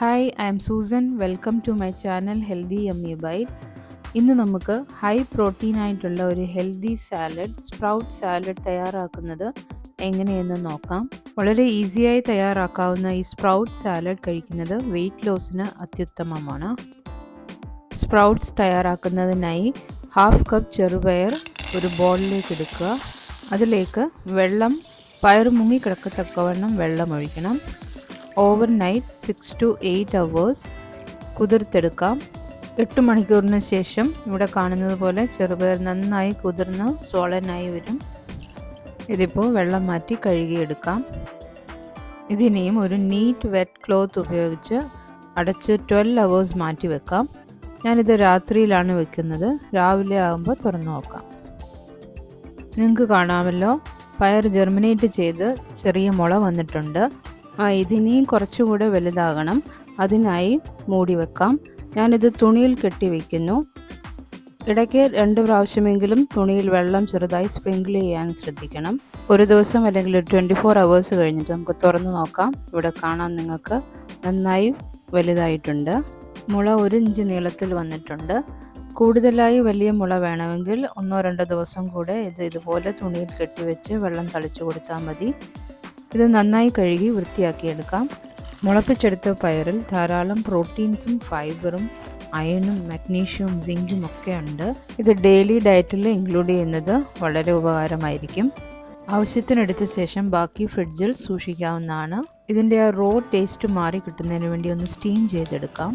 Hi, I am Susan. Welcome to my channel Healthy Yummy Bites. ഇന്ന് നമുക്ക് high protein ആയിട്ടുള്ള ഒരു healthy salad sprout salad തയ്യാറാക്കുന്നത് എങ്ങനെയെന്ന് നോക്കാം. വളരെ ഈസിയായി തയ്യാറാക്കാവുന്ന ഈ സ്പ്രൗട്ട് സാലഡ് കഴിക്കുന്നത് വെയിറ്റ് ലോസിന് അത്യുത്തമമാണ്. സ്പ്രൗട്ട്സ് തയ്യാറാക്കുന്നതിനായി 1/2 കപ്പ് ചെറുപയർ ഒരു ബൗളിലേക്ക് എടുക്കുക. അതിലേക്ക് പയർ മുങ്ങി കിടക്കത്തക്കവണ്ണം വെള്ളം ഒഴിക്കണം. Overnight 6 to 8 hours കുതിർത്തെടുക്കാം. 8 മണിക്കൂറിന് ശേഷം ഇവിടെ കാണുന്നത് പോലെ ചെറുപയർ നന്നായി കുതിർന്ന് സോളനായി വരും. ഇതിപ്പോൾ വെള്ളം മാറ്റി കഴുകിയെടുക്കാം. ഇതിനെയും ഒരു നീറ്റ് വെറ്റ് ക്ലോത്ത് ഉപയോഗിച്ച് അടച്ച് 12 hours മാറ്റി വെക്കാം. ഞാനിത് രാത്രിയിലാണ് വെക്കുന്നത്. രാവിലെ ആകുമ്പോൾ തുറന്നു നോക്കാം. നിങ്ങൾക്ക് കാണാമല്ലോ, പയർ ജെർമിനേറ്റ് ചെയ്ത് ചെറിയ മുള വന്നിട്ടുണ്ട്. ഇതിനെയും കുറച്ചുകൂടെ വലുതാകണം. അതിനായി മൂടി വെക്കാം. ഞാനിത് തുണിയിൽ കെട്ടി വയ്ക്കുന്നു. ഇടയ്ക്ക് 2 പ്രാവശ്യമെങ്കിലും തുണിയിൽ വെള്ളം ചെറുതായി സ്പ്രിങ്കിൾ ചെയ്യാൻ ശ്രദ്ധിക്കണം. ഒരു ദിവസം അല്ലെങ്കിൽ 24 hours കഴിഞ്ഞിട്ട് നമുക്ക് തുറന്നു നോക്കാം. ഇവിടെ കാണാൻ നിങ്ങൾക്ക് നന്നായി വലുതായിട്ടുണ്ട്. മുള 1 ഇഞ്ച് നീളത്തിൽ വന്നിട്ടുണ്ട്. കൂടുതലായി വലിയ മുള വേണമെങ്കിൽ 1-2 ദിവസം കൂടെ ഇതുപോലെ തുണിയിൽ കെട്ടിവെച്ച് വെള്ളം തളിച്ചു കൊടുത്താൽ മതി. ഇത് നന്നായി കഴുകി വൃത്തിയാക്കിയെടുക്കാം. മുളപ്പിച്ചെടുത്ത പയറിൽ ധാരാളം പ്രോട്ടീൻസും ഫൈബറും അയണും മഗ്നീഷ്യവും സിങ്കും ഒക്കെ ഉണ്ട്. ഇത് ഡെയിലി ഡയറ്റിൽ ഇൻക്ലൂഡ് ചെയ്യുന്നത് വളരെ ഉപകാരമായിരിക്കും. ആവശ്യത്തിനെടുത്ത ശേഷം ബാക്കി ഫ്രിഡ്ജിൽ സൂക്ഷിക്കാവുന്നതാണ്. ഇതിൻ്റെ റോ ടേസ്റ്റ് മാറി കിട്ടുന്നതിന് വേണ്ടി ഒന്ന് സ്റ്റീം ചെയ്തെടുക്കാം.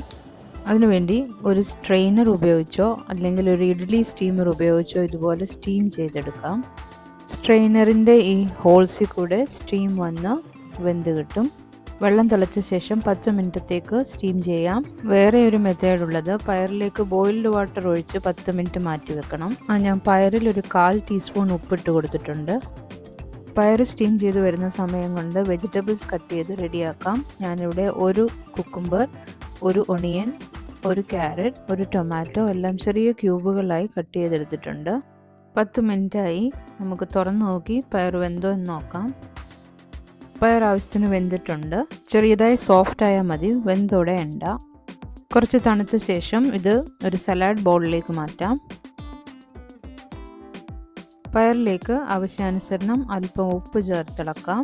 അതിനുവേണ്ടി ഒരു സ്ട്രെയിനർ ഉപയോഗിച്ചോ അല്ലെങ്കിൽ ഒരു ഇഡ്ഡലി സ്റ്റീമർ ഉപയോഗിച്ചോ ഇതുപോലെ സ്റ്റീം ചെയ്തെടുക്കാം. സ്ട്രെയിനറിൻ്റെ ഈ ഹോൾസിൽ കൂടെ സ്റ്റീം വന്ന് വെന്ത് കിട്ടും. വെള്ളം തിളച്ച ശേഷം 10 മിനിറ്റത്തേക്ക് സ്റ്റീം ചെയ്യാം. വേറെ ഒരു മെത്തേഡ് ഉള്ളത്, പയറിലേക്ക് ബോയിൽഡ് വാട്ടർ ഒഴിച്ച് 10 മിനിറ്റ് മാറ്റി വെക്കണം. ഞാൻ പയറിൽ ഒരു 1/4 ടീസ്പൂൺ ഉപ്പിട്ട് കൊടുത്തിട്ടുണ്ട്. പയർ സ്റ്റീം ചെയ്ത് വരുന്ന സമയം കൊണ്ട് വെജിറ്റബിൾസ് കട്ട് ചെയ്ത് റെഡിയാക്കാം. ഞാനിവിടെ ഒരു കുക്കുംബർ, ഒരു ഒണിയൻ, ഒരു ക്യാരറ്റ്, ഒരു ടൊമാറ്റോ എല്ലാം ചെറിയ ക്യൂബുകളായി കട്ട് ചെയ്തെടുത്തിട്ടുണ്ട്. 10 മിനിറ്റായി. നമുക്ക് തുറന്നു നോക്കി പയർ വെന്തോ എന്ന് നോക്കാം. പയർ ആവശ്യത്തിന് വെന്തിട്ടുണ്ട്. ചെറിയതായി സോഫ്റ്റ് ആയാൽ മതി, വെന്തോടെ ഉണ്ട. കുറച്ച് തണുത്ത ശേഷം ഇത് ഒരു സലാഡ് ബൗളിലേക്ക് മാറ്റാം. പയറിലേക്ക് ആവശ്യാനുസരണം അല്പം ഉപ്പ് ചേർത്തിളക്കാം.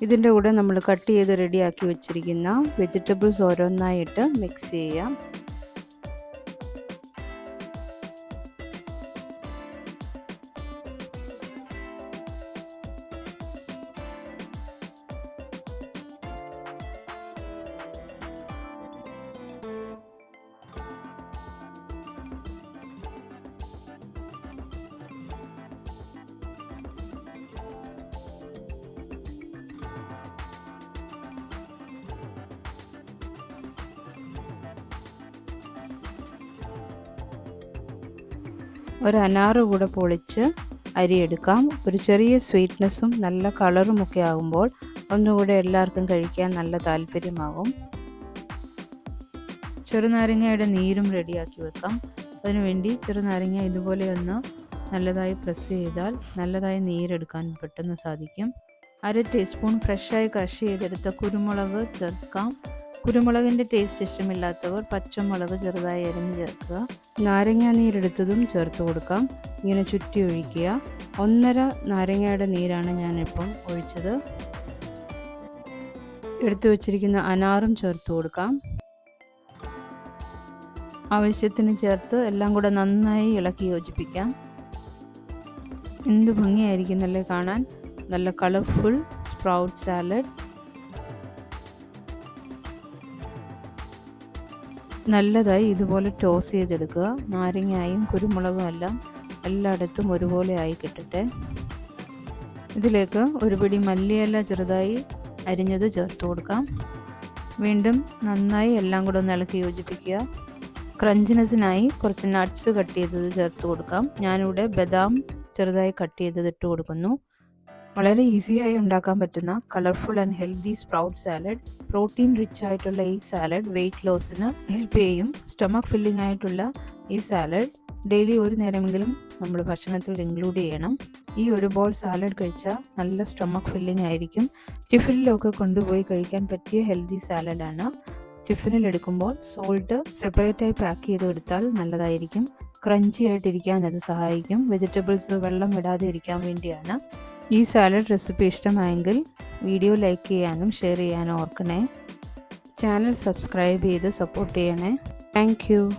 ഇതിൻ്റെ കൂടെ നമ്മൾ കട്ട് ചെയ്ത് റെഡിയാക്കി വെച്ചിരിക്കുന്ന വെജിറ്റബിൾസ് ഓരോന്നായിട്ട് മിക്സ് ചെയ്യാം. ഒരു അനാറ് കൂടെ പൊളിച്ച് അരിയെടുക്കാം. ഒരു ചെറിയ സ്വീറ്റ്നെസ്സും നല്ല കളറും ഒക്കെ ആകുമ്പോൾ ഒന്നുകൂടെ എല്ലാവർക്കും കഴിക്കാൻ നല്ല താല്പര്യമാകും. ചെറുനാരങ്ങയുടെ നീരും റെഡിയാക്കി വെക്കാം. അതിനുവേണ്ടി ചെറുനാരങ്ങ ഇതുപോലെ ഒന്ന് നല്ലതായി പ്രസ് ചെയ്താൽ നല്ലതായി നീരെടുക്കാൻ പെട്ടെന്ന് സാധിക്കും. 1/2 ടീസ്പൂൺ ഫ്രഷായി കഷ് ചെയ്തെടുത്ത കുരുമുളക് ചേർക്കാം. കുരുമുളകിൻ്റെ ടേസ്റ്റ് ഇഷ്ടമില്ലാത്തവർ പച്ചമുളക് ചെറുതായി അരിഞ്ഞ് ചേർക്കുക. നാരങ്ങ നീരെടുത്തതും ചേർത്ത് കൊടുക്കാം. ഇങ്ങനെ ചുറ്റി ഒഴിക്കുക. 1.5 നാരങ്ങയുടെ നീരാണ് ഞാനിപ്പം ഒഴിച്ചത്. എടുത്തു വച്ചിരിക്കുന്ന അനാറും ചേർത്ത് കൊടുക്കാം. ആവശ്യത്തിന് ചേർത്ത് എല്ലാം കൂടെ നന്നായി ഇളക്കി യോജിപ്പിക്കാം. എന്ത് ഭംഗിയായിരിക്കുന്നല്ലേ കാണാൻ. നല്ല കളർഫുൾ സ്പ്രൗട്ട് സാലഡ്. നല്ലതായി ഇതുപോലെ ടോസ് ചെയ്തെടുക്കുക. നാരങ്ങയും കുരുമുളകും എല്ലാം എല്ലായിടത്തും ഒരുപോലെ ആയി കിട്ടട്ടെ. ഇതിലേക്ക് ഒരു പിടി മല്ലിയില ചെറുതായി അരിഞ്ഞത് ചേർത്ത് കൊടുക്കാം. വീണ്ടും നന്നായി എല്ലാം കൂടെ ഒന്ന് ഇളക്കി യോജിപ്പിക്കുക. ക്രഞ്ചിനെസ്സിനായി കുറച്ച് നട്ട്സ് കട്ട് ചെയ്തത് ചേർത്ത് കൊടുക്കാം. ഞാനിവിടെ ബദാം ചെറുതായി കട്ട് ചെയ്തത് ഇട്ട് കൊടുക്കുന്നു. വളരെ ഈസിയായി ഉണ്ടാക്കാൻ പറ്റുന്ന colourful and healthy sprout salad. Protein rich ആയിട്ടുള്ള ഈ സാലഡ് വെയിറ്റ് ലോസിന് ഹെൽപ്പ് ചെയ്യും. സ്റ്റൊമക്ക് ഫില്ലിംഗ് ആയിട്ടുള്ള ഈ സാലഡ് ഡെയിലി ഒരു നേരമെങ്കിലും നമ്മൾ ഭക്ഷണത്തിൽ ഇൻക്ലൂഡ് ചെയ്യണം. ഈ ഒരു ബോൾ സാലഡ് കഴിച്ചാൽ നല്ല സ്റ്റൊമക്ക് ഫില്ലിംഗ് ആയിരിക്കും. ടിഫിനിലൊക്കെ കൊണ്ടുപോയി കഴിക്കാൻ പറ്റിയ ഹെൽത്തി സാലഡാണ്. ടിഫിനിൽ എടുക്കുമ്പോൾ സോൾട്ട് സെപ്പറേറ്റായി പാക്ക് ചെയ്ത് എടുത്താൽ നല്ലതായിരിക്കും. ക്രഞ്ചി ആയിട്ടിരിക്കാൻ അത് സഹായിക്കും. വെജിറ്റബിൾസ് വെള്ളം വിടാതെ ഇരിക്കാൻ വേണ്ടിയാണ്. ഈ സാലഡ് റെസിപ്പി ഇഷ്ടമായെങ്കിൽ വീഡിയോ ലൈക്ക് ചെയ്യാനും ഷെയർ ചെയ്യാനും ഓർക്കണേ. ചാനൽ സബ്സ്ക്രൈബ് ചെയ്ത് സപ്പോർട്ട് ചെയ്യണേ. Thank you.